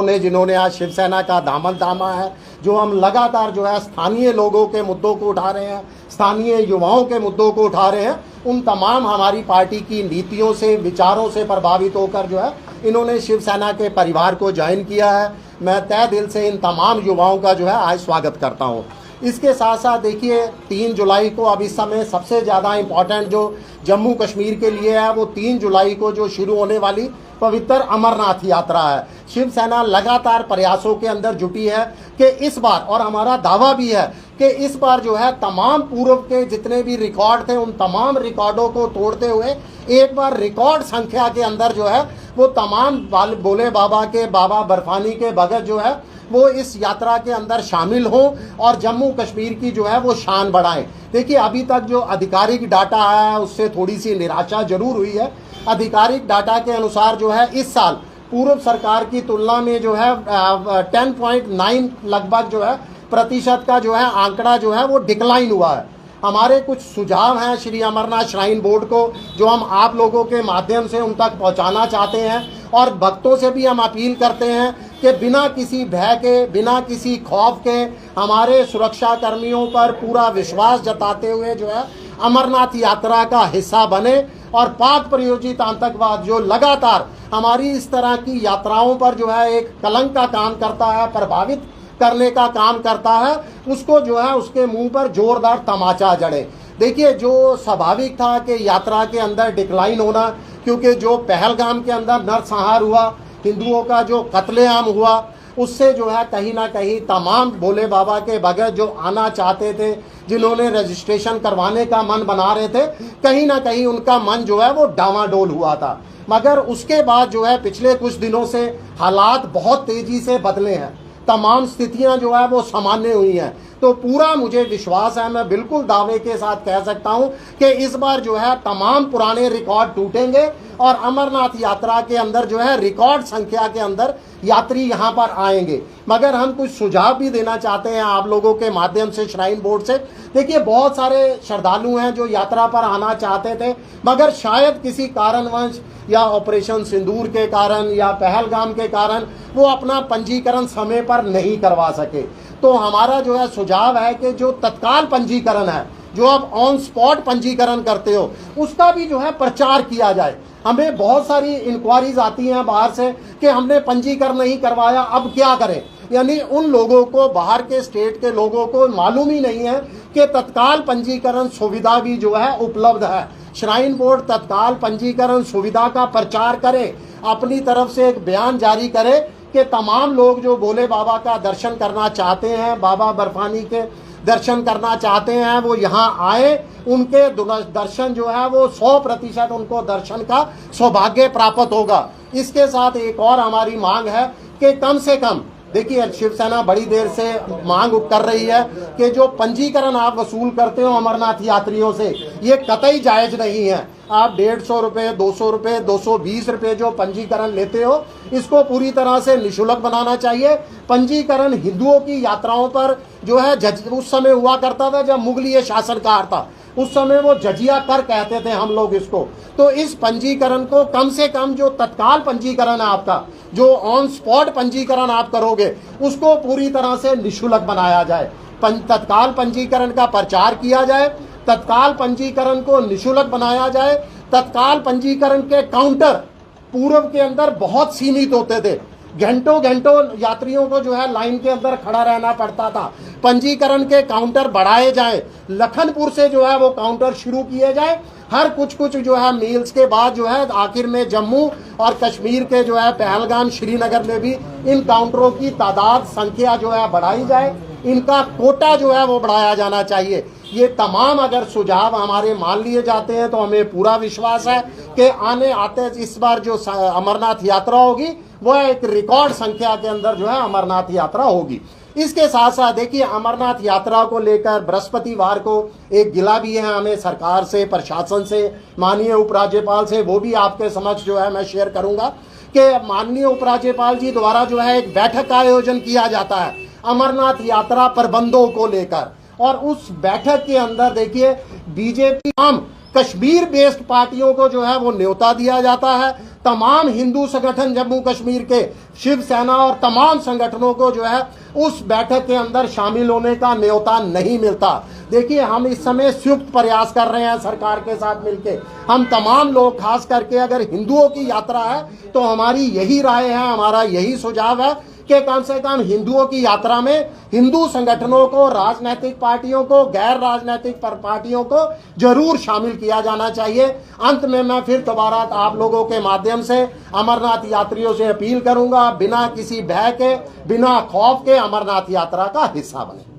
ने जिन्होंने आज शिवसेना का दामन थामा है, जो हम लगातार जो है स्थानीय लोगों के मुद्दों को उठा रहे हैं, स्थानीय युवाओं के मुद्दों को उठा रहे हैं, उन तमाम हमारी पार्टी की नीतियों से, विचारों से प्रभावित होकर जो है इन्होंने शिवसेना के परिवार को ज्वाइन किया है। मैं तहे दिल से इन तमाम युवाओं का जो है आज स्वागत करता हूँ। इसके साथ साथ देखिए 3 जुलाई को अब इस समय सबसे ज़्यादा इम्पॉर्टेंट जो जम्मू कश्मीर के लिए है वो 3 जुलाई को जो शुरू होने वाली पवित्र अमरनाथ यात्रा है। शिवसेना लगातार प्रयासों के अंदर जुटी है कि इस बार, और हमारा दावा भी है कि इस बार जो है तमाम पूर्व के जितने भी रिकॉर्ड थे उन तमाम रिकॉर्डों को तोड़ते हुए एक बार रिकॉर्ड संख्या के अंदर जो है वो तमाम भोले बाबा के, बाबा बर्फानी के भगत जो है वो इस यात्रा के अंदर शामिल हों और जम्मू कश्मीर की जो है वो शान बढ़ाएं। देखिए अभी तक जो आधिकारिक डाटा आया है उससे थोड़ी सी निराशा जरूर हुई है। आधिकारिक डाटा के अनुसार जो है इस साल पूर्व सरकार की तुलना में जो है 10.9 लगभग जो है प्रतिशत का जो है आंकड़ा जो है वो डिक्लाइन हुआ है। हमारे कुछ सुझाव हैं श्री अमरनाथ श्राइन बोर्ड को जो हम आप लोगों के माध्यम से उन तक पहुंचाना चाहते हैं और भक्तों से भी हम अपील करते हैं कि बिना किसी भय के, बिना किसी खौफ के हमारे सुरक्षा कर्मियों पर पूरा विश्वास जताते हुए जो है अमरनाथ यात्रा का हिस्सा बने और पाक प्रायोजित आतंकवाद जो लगातार हमारी इस तरह की यात्राओं पर जो है एक कलंक का काम करता है, प्रभावित करने का काम करता है, उसको जो है उसके मुंह पर जोरदार तमाचा जड़े। देखिए जो स्वाभाविक था कि यात्रा के अंदर डिक्लाइन होना, क्योंकि जो पहलगाम के अंदर नरसंहार हुआ, हिंदुओं का जो कत्लेआम हुआ, उससे जो है कहीं ना कहीं तमाम भोले बाबा के भगत जो आना चाहते थे, जिन्होंने रजिस्ट्रेशन करवाने का मन बना रहे थे, कहीं ना कहीं उनका मन जो है वो डावाडोल हुआ था। मगर उसके बाद जो है पिछले कुछ दिनों से हालात बहुत तेजी से बदले हैं, तमाम स्थितियां जो है वो सामान्य हुई हैं। तो पूरा मुझे विश्वास है, मैं बिल्कुल दावे के साथ कह सकता हूं कि इस बार जो है तमाम पुराने रिकॉर्ड टूटेंगे और अमरनाथ यात्रा के अंदर जो है रिकॉर्ड संख्या के अंदर यात्री यहां पर आएंगे। मगर हम कुछ सुझाव भी देना चाहते हैं आप लोगों के माध्यम से श्राइन बोर्ड से। देखिए बहुत सारे श्रद्धालु हैं जो यात्रा पर आना चाहते थे मगर शायद किसी कारणवश या ऑपरेशन सिंदूर के कारण या पहलगाम के कारण वो अपना पंजीकरण समय पर नहीं करवा सके। तो हमारा जो है सुझाव है कि जो तत्काल पंजीकरण है, जो आप ऑन स्पॉट पंजीकरण करते हो, उसका भी जो है प्रचार किया जाए। हमें बहुत सारी इंक्वायरीज आती हैं बाहर से कि हमने पंजीकरण नहीं करवाया, अब क्या करें। यानी उन लोगों को, बाहर के स्टेट के लोगों को मालूम ही नहीं है कि तत्काल पंजीकरण सुविधा भी जो है उपलब्ध है। श्राइन बोर्ड तत्काल पंजीकरण सुविधा का प्रचार करे, अपनी तरफ से एक बयान जारी करे कि तमाम लोग जो भोले बाबा का दर्शन करना चाहते हैं, बाबा बर्फानी के दर्शन करना चाहते हैं, वो यहाँ आए, उनके दर्शन जो है वो 100% उनको दर्शन का सौभाग्य प्राप्त होगा। इसके साथ एक और हमारी मांग है कि कम से कम, देखिए शिवसेना बड़ी देर से मांग कर रही है कि जो पंजीकरण आप वसूल करते हो अमरनाथ यात्रियों से, ये कतई जायज नहीं है। आप 150 रुपये, 200 रुपये, 220 रुपये जो पंजीकरण लेते हो, इसको पूरी तरह से निःशुल्क बनाना चाहिए। पंजीकरण हिंदुओं की यात्राओं पर जो है उस समय हुआ करता था जब मुगलीय शासनकाल था, उस समय वो जजिया कर कहते थे हम लोग इसको। तो इस पंजीकरण को कम से कम, जो तत्काल पंजीकरण है आपका, जो ऑन स्पॉट पंजीकरण आप करोगे, उसको पूरी तरह से निःशुल्क बनाया जाए। तत्काल पंजीकरण का प्रचार किया जाए, तत्काल पंजीकरण को निःशुल्क बनाया जाए। तत्काल पंजीकरण के काउंटर पूर्व के अंदर बहुत सीमित होते थे, घंटों घंटों यात्रियों को जो है लाइन के अंदर खड़ा रहना पड़ता था। पंजीकरण के काउंटर बढ़ाए जाएं, लखनपुर से जो है वो काउंटर शुरू किए जाए। हर कुछ जो है मील्स के बाद जो है आखिर में जम्मू और कश्मीर के जो है पहलगाम, श्रीनगर में भी इन काउंटरों की तादाद, संख्या जो है बढ़ाई जाए, इनका कोटा जो है वो बढ़ाया जाना चाहिए। ये तमाम अगर सुझाव हमारे मान लिए जाते हैं तो हमें पूरा विश्वास है कि आते इस बार जो अमरनाथ यात्रा होगी वो एक रिकॉर्ड संख्या के अंदर जो है अमरनाथ यात्रा होगी। इसके साथ साथ देखिए अमरनाथ यात्रा को लेकर बृहस्पतिवार को एक गिला भी है हमें सरकार से, प्रशासन से, माननीय उपराज्यपाल से, वो भी आपके समक्ष जो है मैं शेयर करूंगा कि माननीय उपराज्यपाल जी द्वारा जो है एक बैठक का आयोजन किया जाता है अमरनाथ यात्रा प्रबंधों को लेकर। और उस बैठक के अंदर देखिए बीजेपी कश्मीर बेस्ड पार्टियों को जो है वो न्योता दिया जाता है। तमाम हिंदू संगठन जम्मू कश्मीर के, शिवसेना और तमाम संगठनों को जो है उस बैठक के अंदर शामिल होने का न्योता नहीं मिलता। देखिए, हम इस समय संयुक्त प्रयास कर रहे हैं सरकार के साथ मिलकर। हम तमाम लोग, खास करके अगर हिंदुओं की यात्रा है तो हमारी यही राय है, हमारा यही सुझाव है कि कम से कम हिंदुओं की यात्रा में हिंदू संगठनों को, राजनीतिक पार्टियों को, गैर राजनीतिक पार्टियों को जरूर शामिल किया जाना चाहिए। अंत में मैं फिर दोबारा आप लोगों के माध्यम से अमरनाथ यात्रियों से अपील करूंगा, बिना किसी भय के, बिना खौफ के अमरनाथ यात्रा का हिस्सा बने।